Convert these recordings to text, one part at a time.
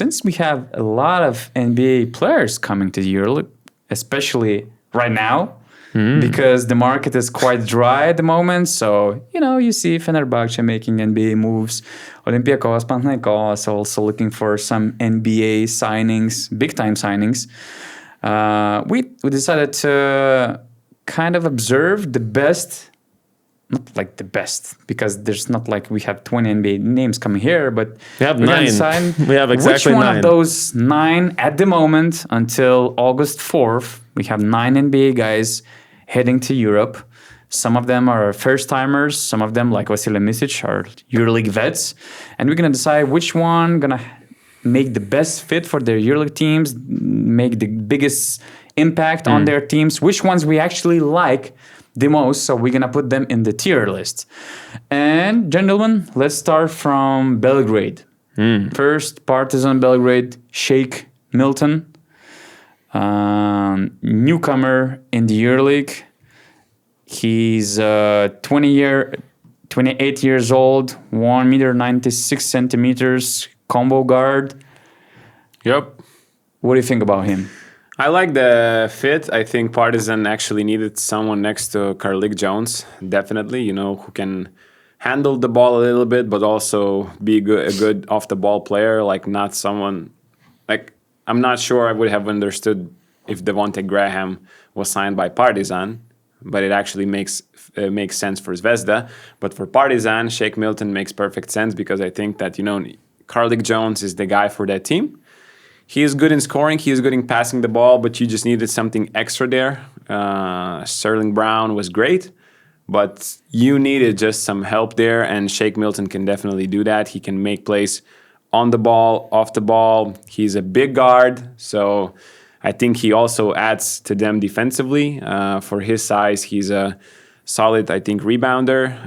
since we have a lot of NBA players coming to EuroLeague, especially right now, because the market is quite dry at the moment. So, you see Fenerbahce making NBA moves, Olympiacos, Panathinaikos also looking for some NBA signings, big-time signings. We decided to kind of observe the best, not like the best, because there's not like we have 20 NBA names coming here, but we have 9. We have exactly 9. Which one of those 9 at the moment until August 4th, we have 9 NBA guys heading to Europe. Some of them are first-timers. Some of them, like Vasilij Micic, are EuroLeague vets. And we're going to decide which one going to make the best fit for their EuroLeague teams, make the biggest impact on their teams, which ones we actually like the most. So we're going to put them in the tier list. And gentlemen, let's start from Belgrade. First, Partizan Belgrade, Sheikh Milton. Newcomer in the EuroLeague. He's 28 years old, 1 meter 96 centimeters, combo guard. Yep. What do you think about him? I like the fit. I think Partizan actually needed someone next to Carlik Jones, definitely, who can handle the ball a little bit, but also be a good off-the-ball player, like not someone... like. I'm not sure I would have understood if Devonte Graham was signed by Partizan, but it actually makes sense for Zvezda. But for Partizan, Sheikh Milton makes perfect sense because I think that, Carlik Jones is the guy for that team. He is good in scoring. He is good in passing the ball, but you just needed something extra there. Sterling Brown was great, but you needed just some help there, and Sheikh Milton can definitely do that. He can make plays on the ball, off the ball. He's a big guard, so I think he also adds to them defensively. For his size, he's a solid, I think, rebounder.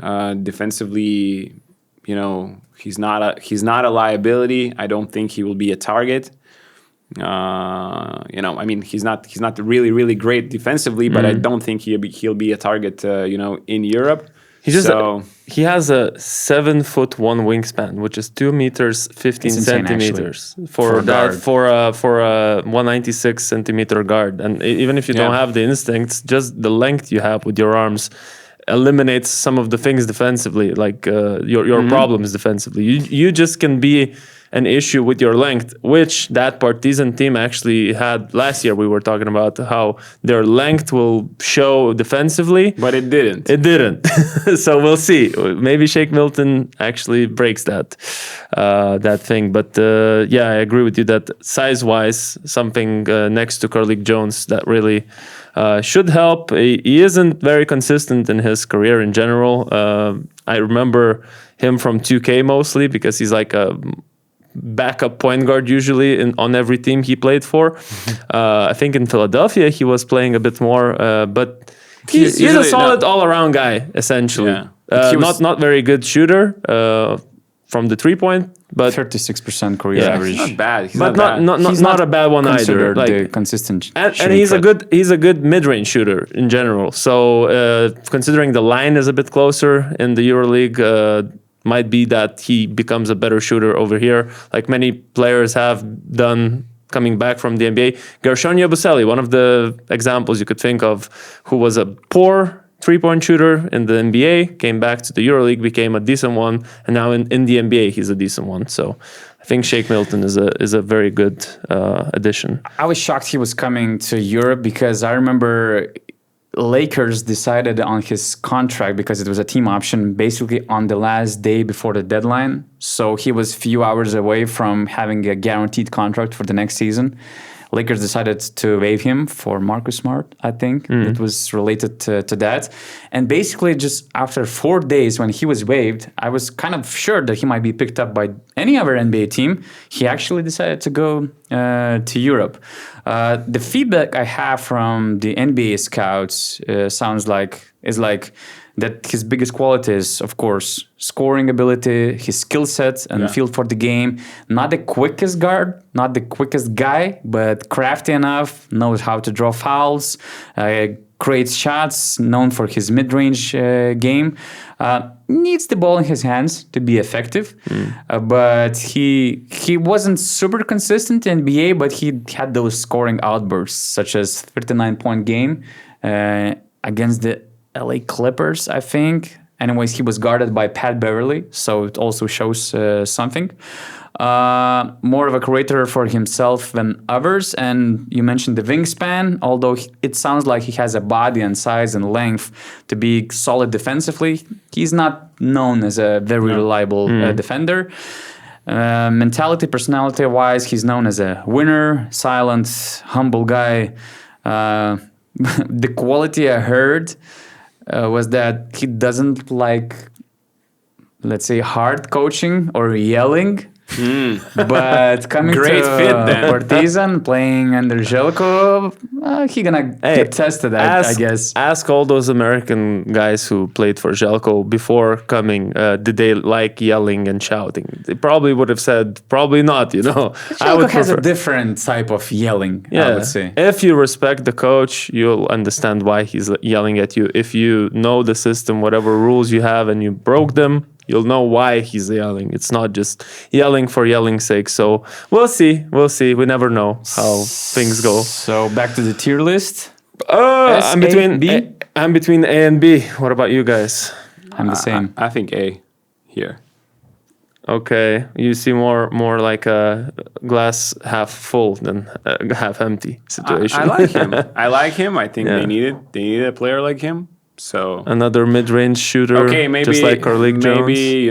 Defensively, he's not a liability. I don't think he will be a target. He's not really, really great defensively, but I don't think he'll be a target, in Europe. He has a 7'1" wingspan, which is 2 meters 15 centimeters for a 196 centimeter guard. And even if you don't have the instincts, just the length you have with your arms eliminates some of the things defensively, like your problems defensively. You just can be an issue with your length, which that Partizan team actually had last year. We were talking about how their length will show defensively. But it didn't. It didn't. So we'll see. Maybe Sheikh Milton actually breaks that thing. But I agree with you that size-wise, something next to Carlik Jones that really should help. He isn't very consistent in his career in general. I remember him from 2K mostly because he's like a backup point guard usually on every team he played for. I think in Philadelphia he was playing a bit more, but he's a solid all-around guy essentially. Not very good shooter from the 3-point, but 36% career average. He's not bad. He's not a bad one either. Like the consistent, and he's a good mid-range shooter in general. So considering the line is a bit closer in the EuroLeague. Might be that he becomes a better shooter over here, like many players have done coming back from the NBA. Gershon Yabusele, one of the examples you could think of, who was a poor 3-point shooter in the NBA, came back to the EuroLeague, became a decent one, and now in the NBA he's a decent one. So I think Sheikh Milton is a very good addition. I was shocked he was coming to Europe because I remember Lakers decided on his contract because it was a team option basically on the last day before the deadline. So he was few hours away from having a guaranteed contract for the next season. Lakers decided to waive him for Marcus Smart, I think. It was related to that. And basically just after 4 days when he was waived, I was kind of sure that he might be picked up by any other NBA team. He actually decided to go to Europe. The feedback I have from the NBA scouts is like that his biggest quality is, of course, scoring ability, his skill set and feel for the game. Not the quickest guard, not the quickest guy, but crafty enough, knows how to draw fouls, creates shots, known for his mid-range game. Needs the ball in his hands to be effective, but he wasn't super consistent in NBA, but he had those scoring outbursts, such as 39-point game against the LA Clippers, I think. Anyways, he was guarded by Pat Beverly, so it also shows something. More of a creator for himself than others. And you mentioned the wingspan, although it sounds like he has a body and size and length to be solid defensively. He's not known as a very reliable defender. Mentality, personality-wise, he's known as a winner, silent, humble guy. The quality I heard was that he doesn't like, let's say, hard coaching or yelling. But coming Great to fit then. Partizan, playing under Željko, he gonna get tested, I guess. Ask all those American guys who played for Željko before coming, did they like yelling and shouting? They probably would have said, probably not, Željko has a different type of yelling, I would say. If you respect the coach, you'll understand why he's yelling at you. If you know the system, whatever rules you have, and you broke them, you'll know why he's yelling. It's not just yelling for yelling's sake. So we'll see. We never know how things go. So back to the tier list. I'm between A and B. What about you guys? I'm the same. I think A here. Okay, you see more like a glass half full than a half empty situation. I like him. I think they needed a player like him. So another mid-range shooter, okay, maybe just like our League Jones. Maybe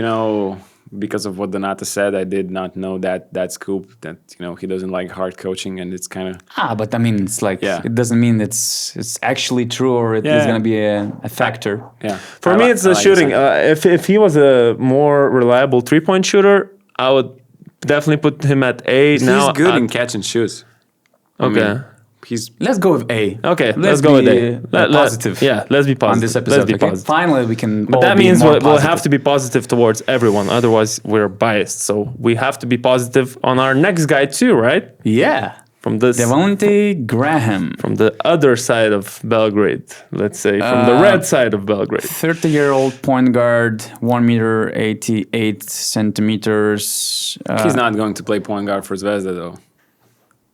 because of what Donata said, I did not know that scoop that he doesn't like hard coaching, and it's kind of but I mean, it's like it doesn't mean it's actually true or it is going to be a factor. Yeah, for me, it's the shooting. If he was a more reliable 3-point shooter, I would definitely put him at A. He's good in catch and shoots. Okay. Let's go with A. Okay, let's go with A. Positive. Let's be positive. On this episode, let's be positive. Finally, we can. But that means we'll have to be positive towards everyone. Otherwise, we're biased. So we have to be positive on our next guy too, right? Yeah. From this Devonte Graham. From the other side of Belgrade, let's say, from the red side of Belgrade. 30-year-old point guard, 1 meter 88 centimeters. He's not going to play point guard for Zvezda though.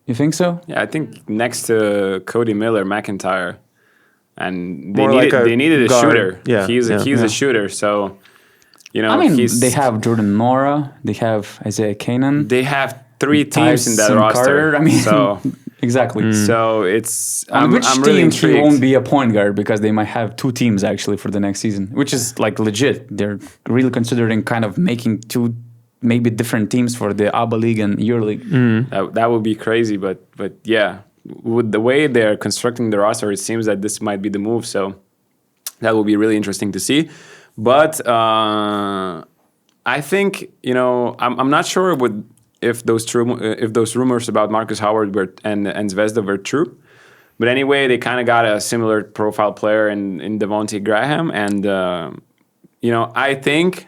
You think so? Yeah, I think next to Cody Miller, McIntyre, and they needed a guard. shooter. Yeah, he's a shooter. So, they have Jordan Nora, they have Isaiah Kanan. They have 3 teams in that roster. Carter. So exactly. So it's which I'm team really he intrigued. won't be a point guard because they might have 2 teams actually for the next season, which is like legit. They're really considering kind of making 2. Maybe different teams for the ABA League and EuroLeague. That would be crazy, but yeah, with the way they're constructing the roster, it seems that this might be the move. So that will be really interesting to see. But I think I'm not sure if those rumors about Marcus Howard and Zvezda were true. But anyway, they kind of got a similar profile player in Devonte Graham, and I think.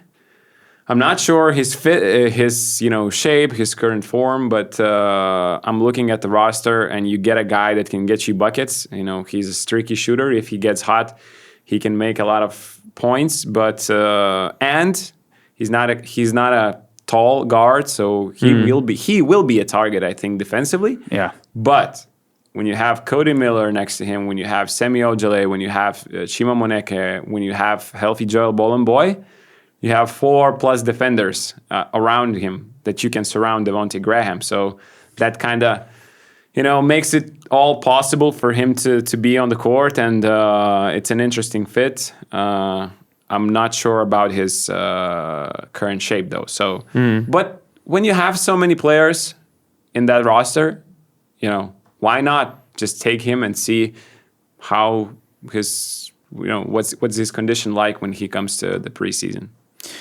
I'm not sure his fit, his shape, his current form, but I'm looking at the roster, and you get a guy that can get you buckets. He's a streaky shooter. If he gets hot, he can make a lot of points. But and he's not a tall guard, so he will be a target, I think, defensively. Yeah. But when you have Cody Miller next to him, when you have Semi Ojeleye, when you have Chima Moneke, when you have healthy Joel Bolenboy, you have 4+ defenders around him that you can surround Devonte Graham. So that kind of, makes it all possible for him to be on the court, and it's an interesting fit. I'm not sure about his current shape though. So, but when you have so many players in that roster, why not just take him and see how his, what's his condition like when he comes to the preseason?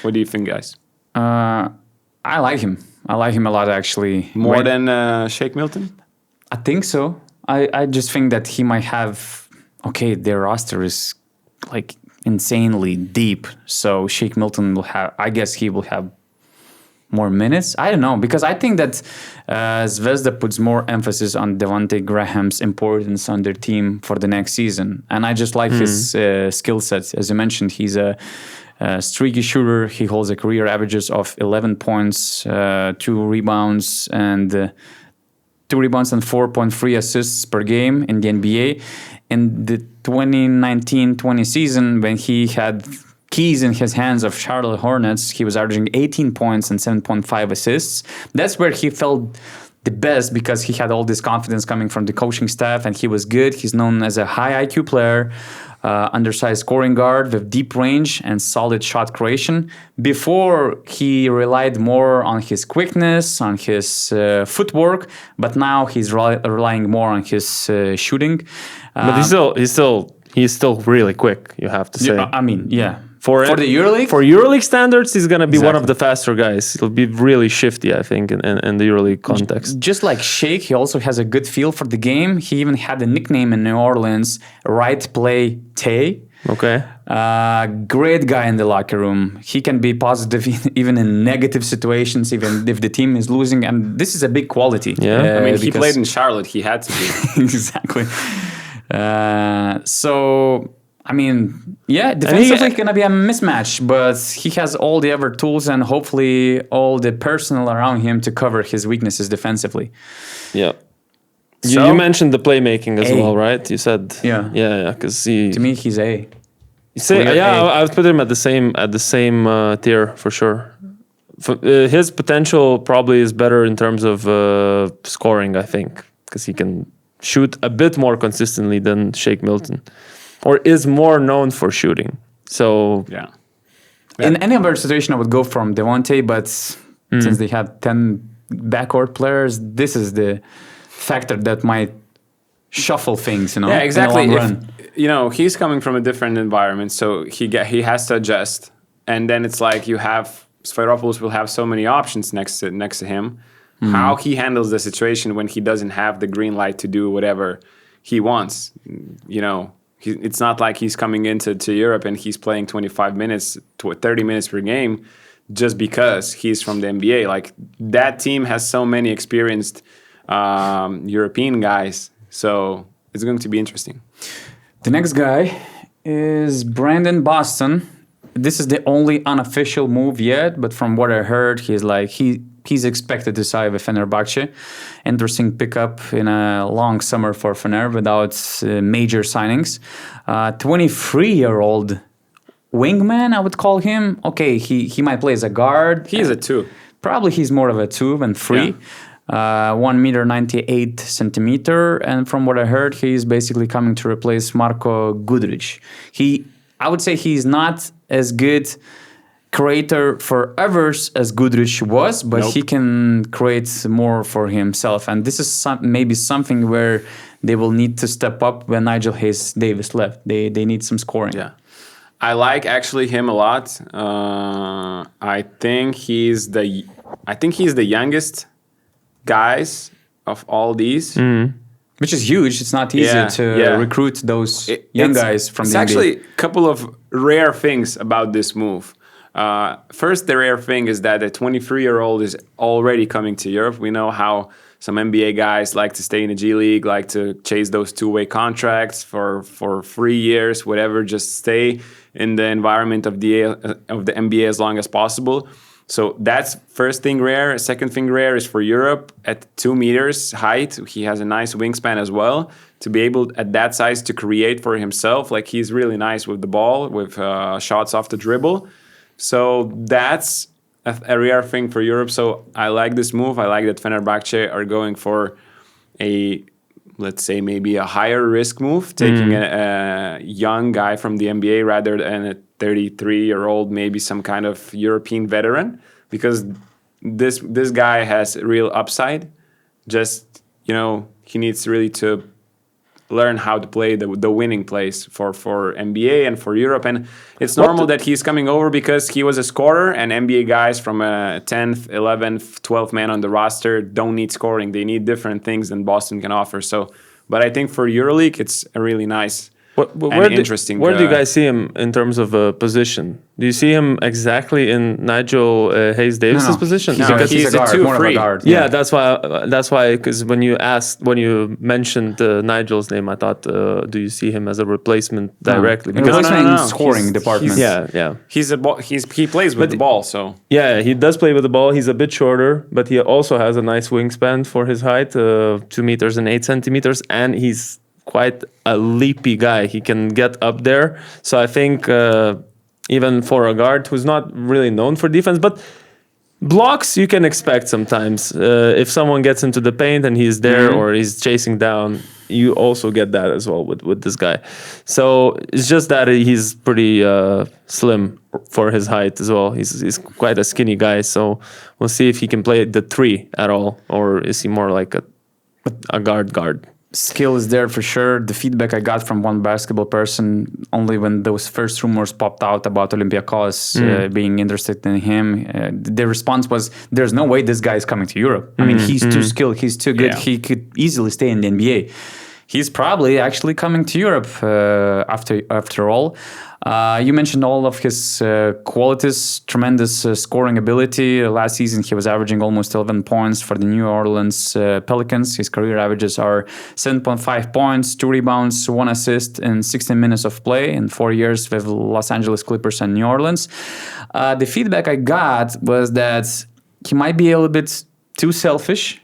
What do you think, guys? I like him. I like him a lot, actually. More than Shake Milton? I think so. I just think that he might have... Okay, their roster is like insanely deep. So Shake Milton will have... I guess he will have more minutes. I don't know, because I think that Zvezda puts more emphasis on Devontae Graham's importance on their team for the next season. And I just like his skill sets. As you mentioned, he's a streaky shooter. He holds a career averages of 11 points, 2 rebounds, and 4.3 assists per game in the NBA. In the 2019-20 season, when he had keys in his hands of Charlotte Hornets, he was averaging 18 points and 7.5 assists. That's where he felt the best, because he had all this confidence coming from the coaching staff, and he was good. He's known as a high IQ player, undersized scoring guard with deep range and solid shot creation. Before, he relied more on his quickness, on his footwork, but now he's relying more on his shooting. But he's still really quick, you have to say. I mean, yeah. For the EuroLeague? For EuroLeague standards, he's going to be one of the faster guys. He'll be really shifty, I think, in the EuroLeague context. Just like Shake, he also has a good feel for the game. He even had a nickname in New Orleans, Right Play Tay. Okay. Great guy in the locker room. He can be positive even in negative situations, even if the team is losing. And this is a big quality. Yeah. I mean, he played in Charlotte. He had to be. Exactly. So... I mean, yeah, defensively it's going to be a mismatch, but he has all the other tools and hopefully all the personnel around him to cover his weaknesses defensively. Yeah. So, you mentioned the playmaking as well, right? You said, yeah, because to me he's A. I would put him at the same tier for sure. His potential probably is better in terms of scoring, I think, because he can shoot a bit more consistently than Shake Milton. Or is more known for shooting. So yeah. In any other situation, I would go from Devontae, but since they have 10 backcourt players, this is the factor that might shuffle things, Yeah, exactly. In the long run. He's coming from a different environment, so he has to adjust. And then it's like Sfairopoulos will have so many options next to him. How he handles the situation when he doesn't have the green light to do whatever he wants, It's not like he's coming into Europe and he's playing 25 minutes to 30 minutes per game just because he's from the NBA. Like, that team has so many experienced European guys. So it's going to be interesting. The next guy is Brandon Boston. This is the only unofficial move yet, but from what I heard, he's expected to sign with Fenerbahce. Interesting pickup in a long summer for Fener without major signings. 23-year-old wingman, I would call him. Okay, he might play as a guard. He is a 2. Probably he's more of a 2 than 3. Yeah. 1 meter 98 centimeter. And from what I heard, he's basically coming to replace Marko Guduric. I would say he's not as good creator for others as Guduric was, but he can create more for himself. And this is maybe something where they will need to step up when Nigel Hayes-Davis left. They need some scoring. Yeah. I like actually him a lot. I think he's the youngest guys of all these. Which is huge. It's not easy to recruit those young guys from the NBA. It's actually a couple of rare things about this move. First, the rare thing is that a 23-year-old is already coming to Europe. We know how some NBA guys like to stay in the G League, like to chase those two-way contracts for 3 years, whatever, just stay in the environment of the NBA as long as possible. So that's first thing rare. Second thing rare is for Europe at 2 meters height. He has a nice wingspan as well to be able at that size to create for himself. Like, he's really nice with the ball, with shots off the dribble. So that's a rare thing for Europe. So I like this move. I like that Fenerbahce are going for let's say maybe a higher risk move, taking a young guy from the NBA rather than a 33-year-old, maybe some kind of European veteran, because this guy has real upside. Just, he needs really to learn how to play the winning plays for NBA and for Europe. And it's normal that he's coming over because he was a scorer, and NBA guys from a 10th, 11th, 12th man on the roster don't need scoring. They need different things than Boston can offer. So, but I think for EuroLeague, it's a really nice interesting. Where do you guys see him in terms of position? Do you see him exactly in Nigel Hayes Davis's position? He's, Because he's a guard, more of a guard. Yeah, that's why. Because when you mentioned Nigel's name, I thought, do you see him as a replacement directly? Because Because in scoring department. he plays with the ball, so yeah, he does play with the ball. He's a bit shorter, but he also has a nice wingspan for his height, 2 meters and 8 centimeters, and he's quite a leapy guy. He can get up there. So I think even for a guard who's not really known for defense, but blocks you can expect sometimes. If someone gets into the paint and he's there or he's chasing down, you also get that as well with this guy. So it's just that he's pretty slim for his height as well. He's quite a skinny guy. So we'll see if he can play the 3 at all, or is he more like a guard. Skill is there for sure. The feedback I got from one basketball person only when those first rumors popped out about Olympiacos being interested in him, the response was, there's no way this guy is coming to Europe. I mean, he's too skilled, he's too good, he could easily stay in the NBA. He's probably actually coming to Europe after all. You mentioned all of his qualities, tremendous scoring ability. Last season, he was averaging almost 11 points for the New Orleans Pelicans. His career averages are 7.5 points, 2 rebounds, 1 assist in 16 minutes of play in 4 years with Los Angeles Clippers and New Orleans. The feedback I got was that he might be a little bit too selfish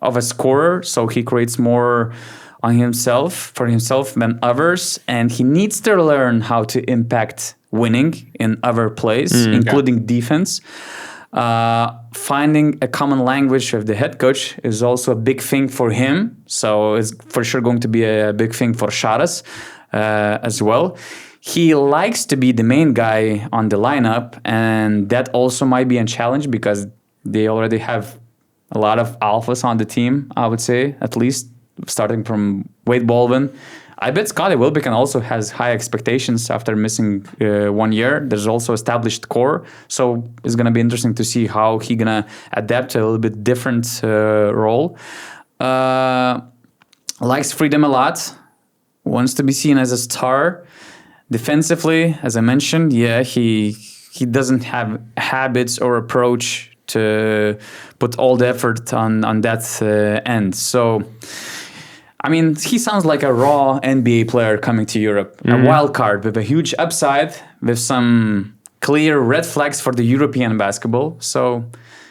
of a scorer, so he creates more for himself than others, and he needs to learn how to impact winning in other plays, including defense. Finding a common language with the head coach is also a big thing for him, so it's for sure going to be a big thing for Sharas as well. He likes to be the main guy on the lineup, and that also might be a challenge because they already have a lot of alphas on the team, I would say, at least. Starting from Wade Baldwin. I bet Scottie Wilbekin also has high expectations after missing 1 year. There's also established core. So it's going to be interesting to see how he's going to adapt to a little bit different role. Likes freedom a lot. Wants to be seen as a star. Defensively, as I mentioned, he doesn't have habits or approach to put all the effort on that end. So... I mean, he sounds like a raw NBA player coming to Europe. A wild card with a huge upside, with some clear red flags for the European basketball. So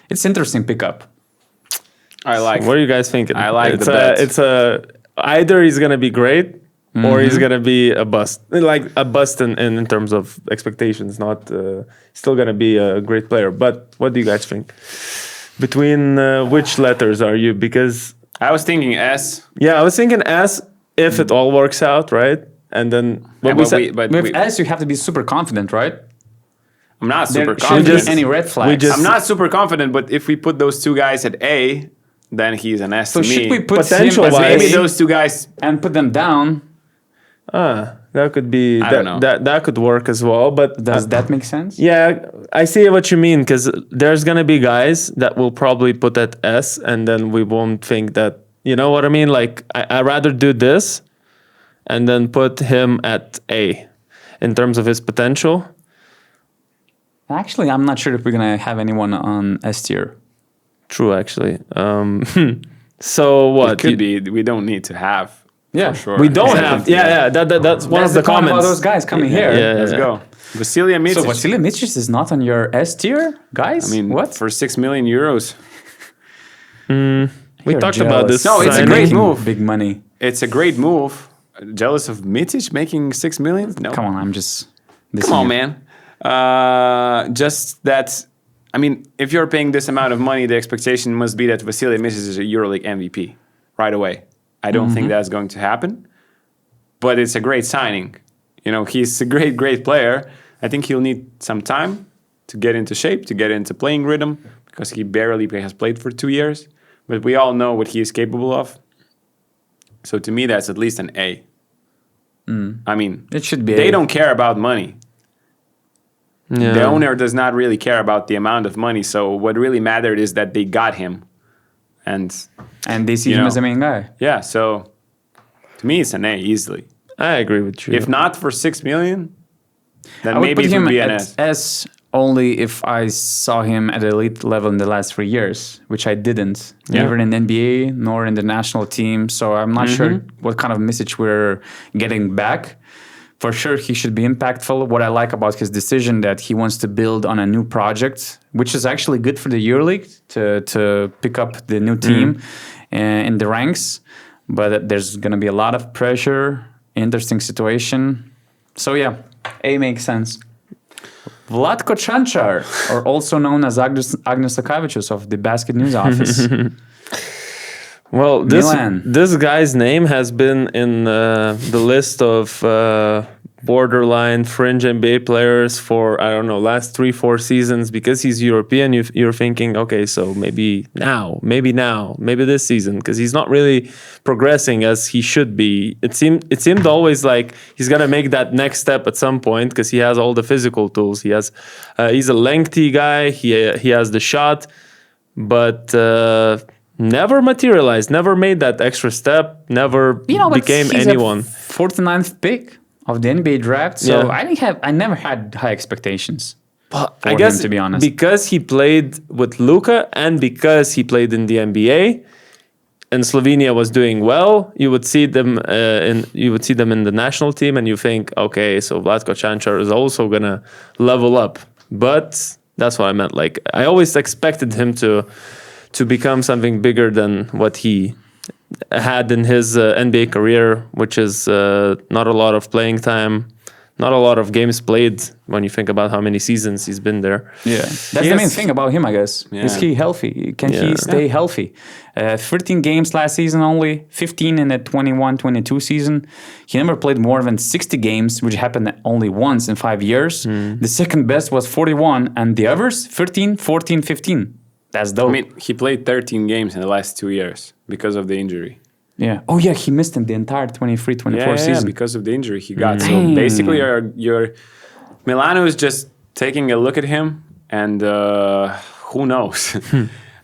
it's interesting pickup. What are you guys thinking? I like the bet. It's either he's going to be great or he's going to be a bust. Like a bust in terms of expectations, not still going to be a great player. But what do you guys think? Between which letters are you? Because... I was thinking S. Yeah, I was thinking S if it all works out, right? And then with S, you have to be super confident, right? I'm not super There confident. shouldn't be any red flags. I'm not super confident, but if we put those 2 guys at A, then he's an S so to me. should we put Potential him as Maybe A those 2 guys... and put them down? That could be... I don't know. That could work as well, but... Does that make sense? Yeah, I see what you mean, because there's going to be guys that will probably put at S, and then we won't think that... You know what I mean? Like, I'd rather do this and then put him at A in terms of his potential. Actually, I'm not sure if we're going to have anyone on S tier. True, actually. So what? It could be. We don't need to have. Yeah, for sure. We don't have. Yeah. That's one of the comment comments. about those guys coming here. Yeah. Let's go. Vasilija Micic. So Vasilija Micic is not on your S tier, guys? I mean, what? For 6 million euros. We You're talked jealous. about this. No, it's a Signing great move. Big money. It's a great move. Jealous of Micic making 6 million? No. Come on, I'm just... Come on, man. Just that... I mean, if you're paying this amount of money, the expectation must be that Vasilija Micic is a EuroLeague MVP right away. I don't think that's going to happen. But it's a great signing. You know, he's a great player. I think he'll need some time to get into shape, to get into playing rhythm, because he barely has played for 2 years. But we all know what he is capable of. So to me, that's at least an A. I mean, it should be they A. don't care about money. Yeah. The owner does not really care about the amount of money. So what really mattered is that they got him. And they see him as the main guy. yeah, so to me, it's an A easily. I agree with you. If not for 6 million, then I would maybe put it him would be an at S. S only if I saw him at elite level in the last 3 years, which I didn't. Yeah. Never in NBA nor in the national team. So I'm not sure what kind of message we're getting back. For sure, he should be impactful. What I like about his decision that he wants to build on a new project, which is actually good for the EuroLeague to pick up the new team in the ranks. But there's going to be a lot of pressure, interesting situation. So yeah, A makes sense. Vlatko Čančar, or also known as Agnes Lakavičius of the BasketNews office. Well, Milan. this guy's name has been in the list of borderline fringe NBA players for, I don't know, last 3-4 seasons. Because he's European, you're thinking, okay, so maybe maybe this season, because he's not really progressing as he should be. It seemed always like he's gonna make that next step at some point, because he has all the physical tools. He's a lengthy guy. He has the shot, but never materialized, never made that extra step, never became he's anyone. A 49th pick of the NBA draft, so I never had high expectations. But for I guess him, to be honest, because he played with Luka and because he played in the NBA, and Slovenia was doing well, you would see them in the national team, and you think, okay, so Vlatko Čančar is also gonna level up. But that's what I meant. Like, I always expected him to become something bigger than what he had in his NBA career, which is not a lot of playing time, not a lot of games played when you think about how many seasons he's been there. Yeah, that's the main thing about him, I guess. Yeah. Is he healthy? Can he stay healthy? 13 games last season only, 15 in the 21-22 season. He never played more than 60 games, which happened only once in 5 years. The second best was 41, and the others, 13, 14, 15. That's dope. I mean, he played 13 games in the last 2 years because of the injury. Yeah. Oh, yeah, he missed in the entire 23-24 season. Because of the injury he got. So basically, your Milano is just taking a look at him, and who knows?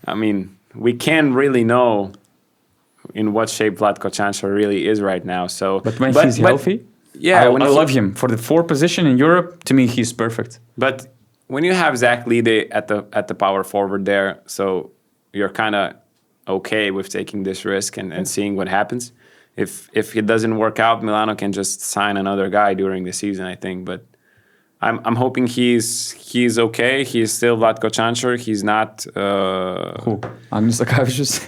I mean, we can't really know in what shape Vlatko Čančar really is right now. So, But when he's healthy, yeah, I love him. For the 4 position in Europe, to me, he's perfect. But when you have Zach Lide at the power forward there, so you're kind of okay with taking this risk and seeing what happens. If it doesn't work out, Milano can just sign another guy during the season, I think. But I'm hoping he's okay. He's still Vlatko Čančar. He's not. Who? Agnes Lakavičius.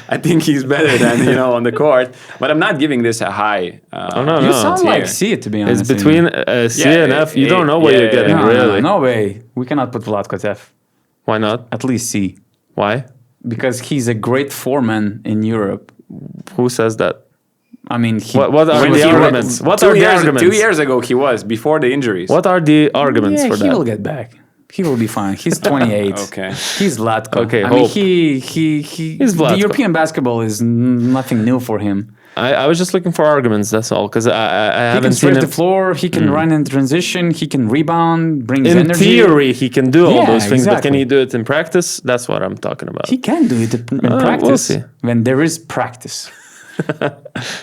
I think he's better than on the court. But I'm not giving this a high. You sound tier. like C, to be honest. It's between C and F. You don't know what you're getting, really. No way. We cannot put Vlatko at F. Why not? At least C. Why? Because he's a great foreman in Europe. Who says that? I mean, what are the arguments? What are the arguments? 2 years ago, he was before the injuries. What are the arguments for that? He will get back. He will be fine. He's 28. Okay. He's Vlatko. Okay, I mean, hope. He's Vlatko. The European basketball is nothing new for him. I was just looking for arguments, that's all, because I He haven't can seen stretch him. the floor. He can run in transition. He can rebound, brings In energy. theory, he can do all Yeah, those things, but can exactly. he do it in practice? That's what I'm talking about. He can do it in We'll practice see. when there is practice.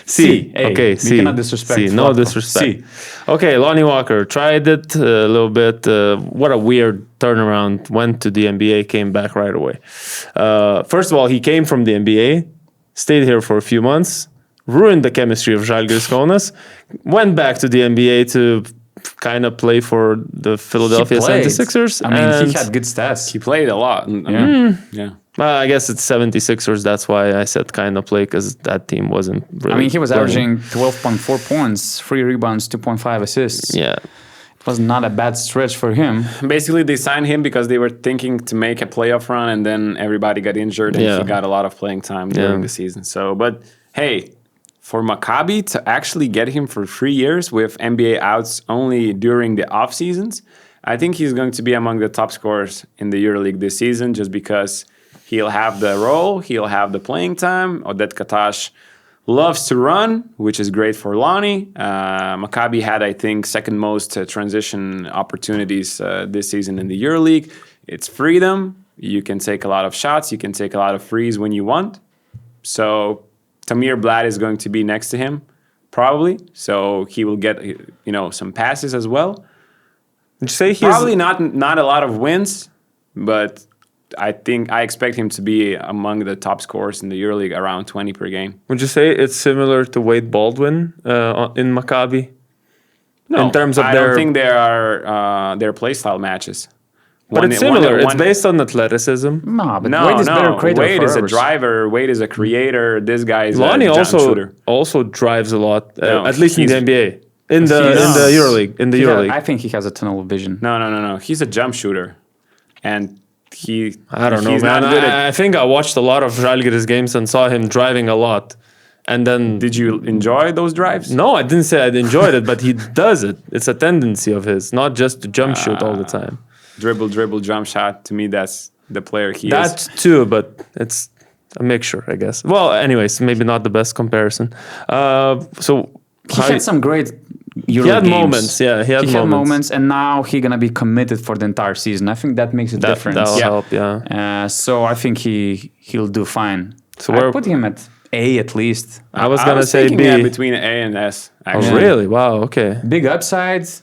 C. Hey, Okay, we C. cannot disrespect C. No Vlatko. disrespect. C. Okay, Lonnie Walker tried it a little bit. What a weird turnaround. Went to the NBA, came back right away. First of all, he came from the NBA, stayed here for a few months, ruined the chemistry of Žalgiris Kaunas, went back to the NBA to kind of play for the Philadelphia He played. 76ers. I mean, and he had good stats. He played a lot. Yeah. I guess it's 76ers. That's why I said kind of play, because that team wasn't really I mean, he was playing. averaging 12.4 points, 3 rebounds, 2.5 assists. Yeah. It was not a bad stretch for him. Basically, they signed him because they were thinking to make a playoff run, and then everybody got injured, and he got a lot of playing time during the season. So, but hey, for Maccabi to actually get him for 3 years with NBA outs only during the off seasons, I think he's going to be among the top scorers in the EuroLeague this season, just because he'll have the role, he'll have the playing time. Oded Katash loves to run, which is great for Lonnie. Maccabi had, I think, second most transition opportunities this season in the EuroLeague. It's freedom. You can take a lot of shots. You can take a lot of threes when you want. So Tamir Blad is going to be next to him, probably. So he will get some passes as well. Would you say he's Probably not a lot of wins, but I expect him to be among the top scorers in the EuroLeague, around 20 per game. Would you say it's similar to Wade Baldwin in Maccabi? No, in terms of I don't think there are their playstyle matches. But it's similar. It's based on athleticism. No, but Wade is better creator. Wade is a forever. driver. Wade is a creator. This guy is Lonnie a jump shooter. also drives a lot, No, at least in the NBA. In the EuroLeague. In the EuroLeague. I think he has a tunnel vision. No. He's a jump shooter, and I don't know, he's man. not good at. I think I watched a lot of Žalgiris games and saw him driving a lot. And then Did you enjoy those drives? no, I didn't say I enjoyed it, but he does it. It's a tendency of his, not just to jump shoot all the time. Dribble, jump shot. To me, that's the player he is. That too, but it's a mixture, I guess. Well, anyways, maybe not the best comparison. So He had some great Euro he had games. moments, yeah. He had moments. and now he's gonna be committed for the entire season. I think that makes a difference. That'll help, yeah. So I think he'll do fine. So I where- put him at A at least. I was gonna say thinking, B. yeah, between A and S. Oh, Actually. really? Wow, okay. Big upsides,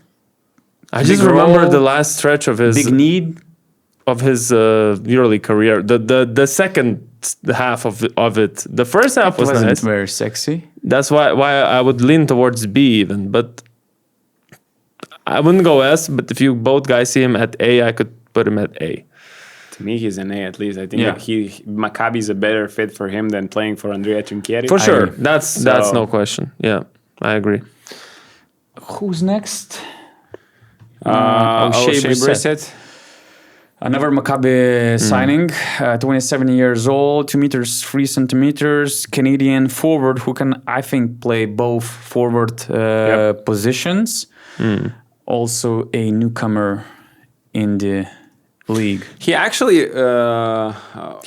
I just Big remember role, the last stretch of his big need. EuroLeague career. The second half of it. The first half was Wasn't nice. very sexy. That's why I would lean towards B even, but I wouldn't go S. But if you both guys see him at A, I could put him at A. To me, he's an A at least. I think Yeah. Maccabi is a better fit for him than playing for Andrea Trinchieri. For sure, agree. that's no question. Yeah, I agree. Who's next? O'Shea Brissett. Brissett. Another Maccabi signing, 27 years old, 2 meters 3 centimeters, Canadian forward who can, I think, play both forward positions. Also a newcomer in the league. He actually.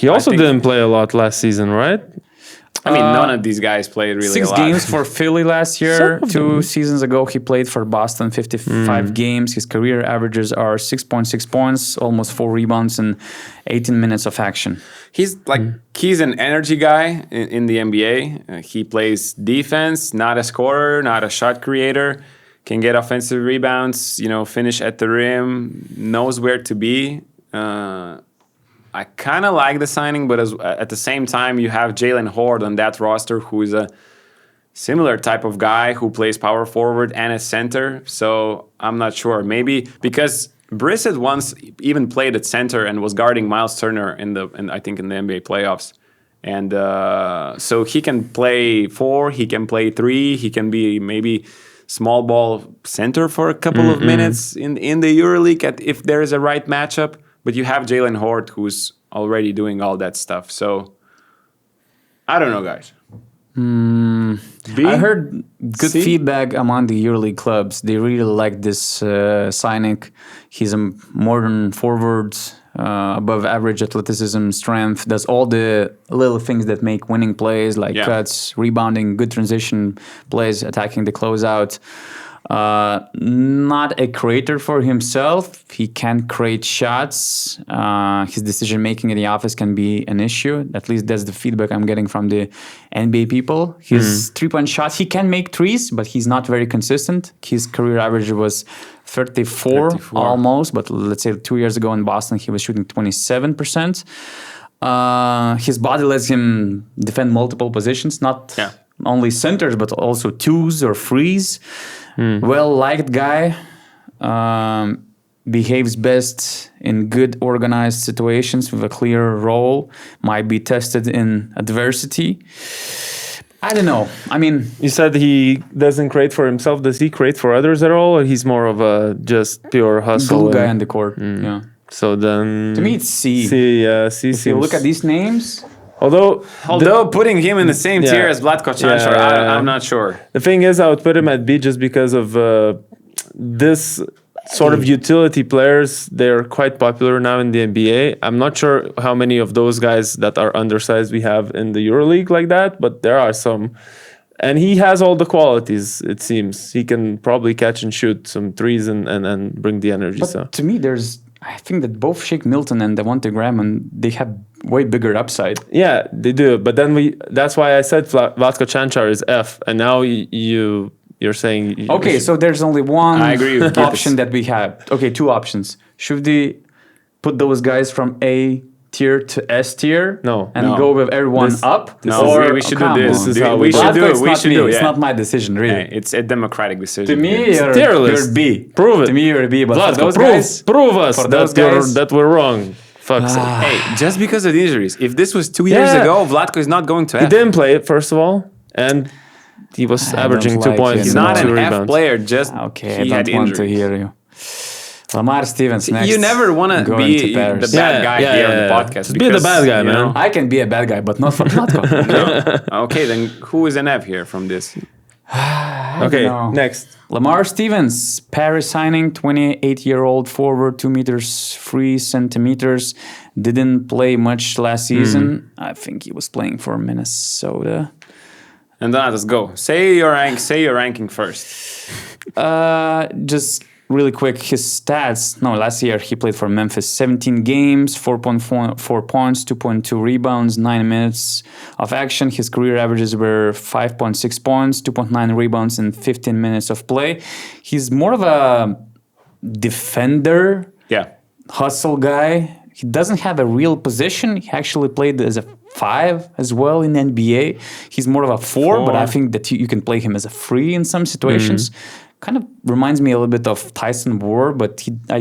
He also didn't play a lot last season, right? I mean, none of these guys played really 6 a lot. games for Philly last year. Some of 2 seasons ago, he played for Boston, 55 games. His career averages are 6.6 points, almost 4 rebounds, and 18 minutes of action. He's like he's an energy guy in the NBA. He plays defense, not a scorer, not a shot creator. Can get offensive rebounds, finish at the rim, knows where to be. I kind of like the signing, but at the same time, you have Jalen Horde on that roster, who is a similar type of guy who plays power forward and a center. So I'm not sure. Maybe because Brissett once even played at center and was guarding Miles Turner I think in the NBA playoffs. And so he can play 4, he can play 3, he can be maybe small ball center for a couple of minutes in the EuroLeague if there is a right matchup. But you have Jalen Horde, who's already doing all that stuff. So, I don't know, guys. B? I heard good C? feedback among the EuroLeague clubs. They really like this signing. He's a modern forward, above average athleticism, strength, does all the little things that make winning plays, like cuts, rebounding, good transition plays, attacking the closeout. Not a creator for himself. He can create shots. His decision making in the office can be an issue. At least that's the feedback I'm getting from the NBA people. His 3-point shots, he can make threes, but he's not very consistent. His career average was 34 almost, but let's say 2 years ago in Boston, he was shooting 27%. His body lets him defend multiple positions, not only centers, but also 2s or 3s. Well-liked guy, behaves best in good organized situations with a clear role, might be tested in adversity. I don't know. I mean, you said he doesn't create for himself. Does he create for others at all, or he's more of a just pure hustle? glue guy on the court. Yeah. So then, To me, it's C. C If seems. you look at these names, Although putting him in the same tier as Vlatko Čančar, I'm not sure. The thing is, I would put him at B just because of this sort of utility players. They're quite popular now in the NBA. I'm not sure how many of those guys that are undersized we have in the EuroLeague like that, but there are some. And he has all the qualities, it seems. He can probably catch and shoot some threes and bring the energy. but to me, I think that both Shake Milton and Devontae Graham, they have way bigger upside. Yeah, they do. But then that's why I said Vlatko Cancar is F, and now you're saying Okay, so there's only one I agree with option Gitas. that we have. Okay, two options. Should we put those guys from A tier to S tier? No. And No. go with everyone up? No, Or, we should come do this. on. This is how we we should do Vlatko, it. it's We not should me. do it. It's Yeah. not my decision, really. Hey, it's a democratic decision. To me, here. you're tier list. B. Prove it. To me, you're a B. But for Vlatko, those guys, prove us for those that guys- that we're wrong. Fuck's sake. Hey, just because of the injuries. If this was 2 years Yeah. ago, Vlatko is not going to He F. didn't play it, first of all, and he was I averaging don't 2 like points. him. He's No. not and 2 an F rebounds. player. Just okay, he I had don't want to injuries. hear you. Lamar Stevens next. You never want to Going be to Paris. the bad guy here on the podcast. Just be the because, bad guy, you man. know- I can be a bad guy, but not for Vlatko. Okay, then who is an F here from this? Okay, know. next. Lamar Stevens, Paris signing, 28-year-old forward, 2 meters 3 centimeters. Didn't play much last season. I think he was playing for Minnesota. And then let's go. Say your ranking first. Just really quick, his stats. No, last year he played for Memphis. 17 games, 4.4 points, 2.2 rebounds, 9 minutes of action. His career averages were 5.6 points, 2.9 rebounds, and 15 minutes of play. He's more of a defender, Yeah. hustle guy. He doesn't have a real position. He actually played as a 5 as well in NBA. He's more of a 4, but I think that you can play him as a 3 in some situations. Kind of reminds me a little bit of Tyson Ward, but I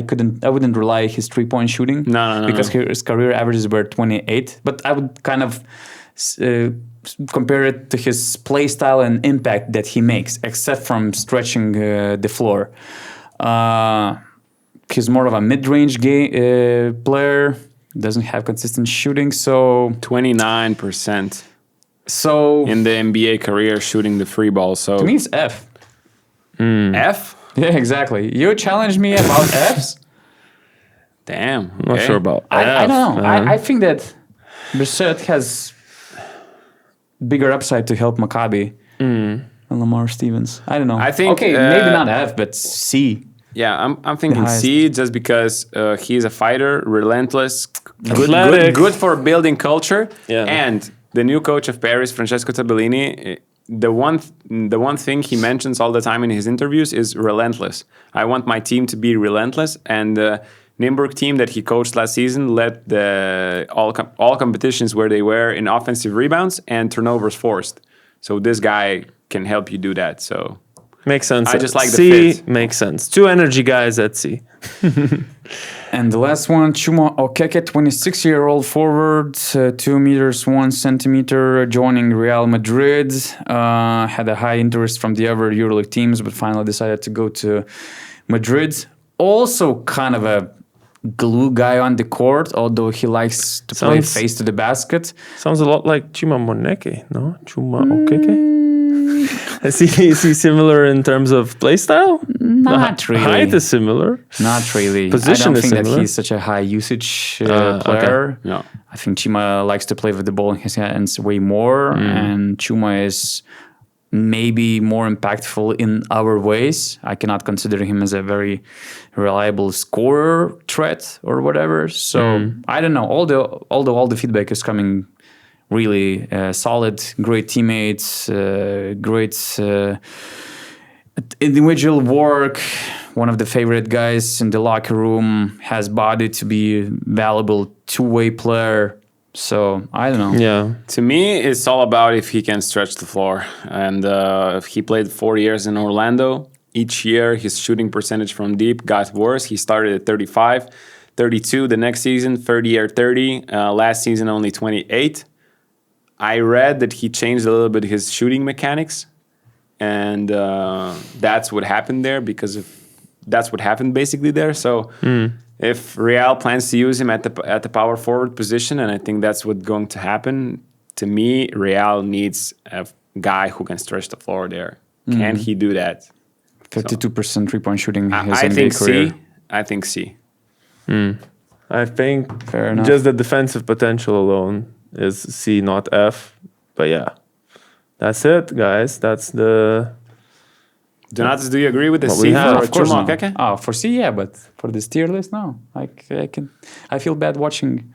wouldn't rely his 3-point shooting. No. Because his career averages were 28. But I would kind of compare it to his play style and impact that he makes, except from stretching the floor. He's more of a mid-range player. Doesn't have consistent shooting, so 29% so in the NBA career shooting the free ball. So to me it's F. F? Yeah, exactly. You challenged me about Fs. Damn. I'm not sure about I F, don't know. man. I think that Brissett has bigger upside to help Maccabi than Lamar Stevens. I don't know. I think, okay, maybe not F, but C. Yeah, I'm thinking highest. C just because he's a fighter, relentless, Athletic. good for building culture. Yeah. And the new coach of Paris, Francesco Tabellini, the one thing he mentions all the time in his interviews is relentless. I want my team to be relentless. And the Nymburk team that he coached last season led all competitions where they were in offensive rebounds and turnovers forced. So this guy can help you do that. So Makes sense. I just like the C fit. makes sense. 2 energy guys at C. And the last one, Chuma Okeke, 26-year-old forward, 2 meters 1 centimeter, joining Real Madrid. Had a high interest from the other EuroLeague teams, but finally decided to go to Madrid. Also kind of a glue guy on the court, although he likes to play Sounds- face to the basket. Sounds a lot like Chuma Moneke, no? Chuma Okeke? Is he similar in terms of play style? Not really. Height is similar. Not really. Position I don't is think that similar. he's such a high usage Okay. player. No. I think Chuma likes to play with the ball in his hands way more, and Chuma is maybe more impactful in other ways. I cannot consider him as a very reliable scorer threat or whatever. So I don't know. Although all the feedback is coming really solid, great teammates, great individual work. One of the favorite guys in the locker room, has body to be valuable two-way player. So I don't know. Yeah. To me, it's all about if he can stretch the floor. And if he played 4 years in Orlando, each year his shooting percentage from deep got worse. He started at 35, 32 the next season, 30 or 30. Last season, only 28. I read that he changed a little bit his shooting mechanics. And that's what happened there that's what happened basically there. So if Real plans to use him at the power forward position, and I think that's what's going to happen, to me, Real needs a guy who can stretch the floor there. Can he do that? 52% three-point shooting in his I NBA think career. C. I think C. I think Fair enough. just the defensive potential alone is C, not F. But yeah, that's it, guys. That's the... Donatas, do you agree with the What C we have, for Of course Chuma no. Okeke? For C, yeah, but for this tier list, no. I feel bad watching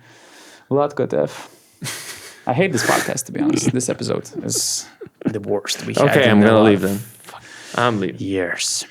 Vlatko F. I hate this podcast, to be honest. This episode is the worst we had. Okay, in I'm a gonna lot leave of then. I'm leaving. Years.